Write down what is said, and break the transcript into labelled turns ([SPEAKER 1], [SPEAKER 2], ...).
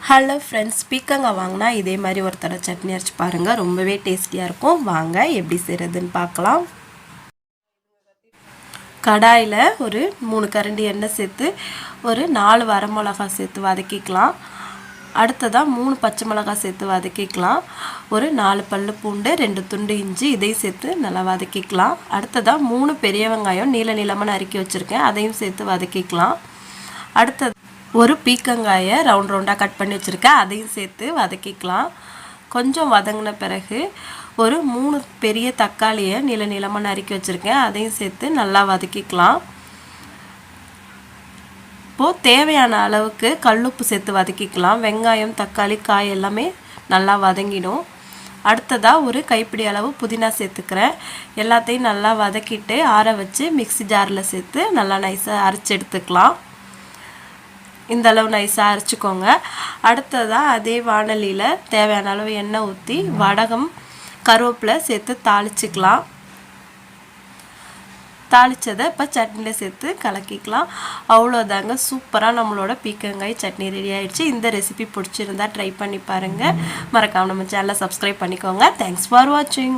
[SPEAKER 1] Hello friends, பீர்க்கங்காய் வாங்கினா இதே மாதிரி ஒரு தடவை சட்னி அரைச்சி பாருங்கள். ரொம்பவே டேஸ்டியாக இருக்கும். வாங்க எப்படி செய்கிறதுன்னு பார்க்கலாம். கடாயில் ஒரு 3 கரண்டி எண்ணெய் சேர்த்து ஒரு 4 வரமிளகா சேர்த்து வதக்கிக்கலாம். அடுத்ததாக 3 பச்சை மிளகாய் சேர்த்து வதக்கிக்கலாம். ஒரு 4 பல்லு பூண்டு, 2 துண்டு இஞ்சி இதையும் சேர்த்து நல்லா வதக்கிக்கலாம். அடுத்ததாக 3 பெரிய வெங்காயம் நீளமாக நறுக்கி வச்சுருக்கேன், அதையும் சேர்த்து வதக்கிக்கலாம். அடுத்தது ஒரு பீர்க்கங்காயை ரவுண்டாக கட் பண்ணி வச்சுருக்கேன், அதையும் சேர்த்து வதக்கிக்கலாம். கொஞ்சம் வதங்கின பிறகு ஒரு 3 பெரிய தக்காளியை நீளமாக நறுக்கி வச்சுருக்கேன், அதையும் சேர்த்து நல்லா வதக்கிக்கலாம். இப்போது தேவையான அளவுக்கு கல்லுப்பு சேர்த்து வதக்கிக்கலாம். வெங்காயம், தக்காளி, காய் எல்லாமே நல்லா வதங்கிடும். அடுத்ததாக ஒரு கைப்பிடி அளவு புதினா சேர்த்துக்கிறேன். எல்லாத்தையும் நல்லா வதக்கிட்டு ஆற வச்சு மிக்ஸி ஜாரில் சேர்த்து நல்லா நைஸாக அரைச்சி எடுத்துக்கலாம். இந்த அளவு நைஸாக அரைச்சிக்கோங்க. அடுத்ததாக அதே வாணலியில் தேவையான அளவு எண்ணெய் ஊற்றி வடகம், கருவேப்பிலை சேர்த்து தாளிச்சிக்கலாம். தாளித்ததை இப்போ சட்னியில் சேர்த்து கலக்கிக்கலாம். அவ்வளோதாங்க, சூப்பராக நம்மளோட பீர்க்கங்காய் சட்னி ரெடி ஆகிடுச்சு. இந்த ரெசிபி பிடிச்சிருந்தா ட்ரை பண்ணி பாருங்கள். மறக்காமல் நம்ம சேனலை சப்ஸ்கிரைப் பண்ணிக்கோங்க. தேங்க்ஸ் ஃபார் வாட்சிங்.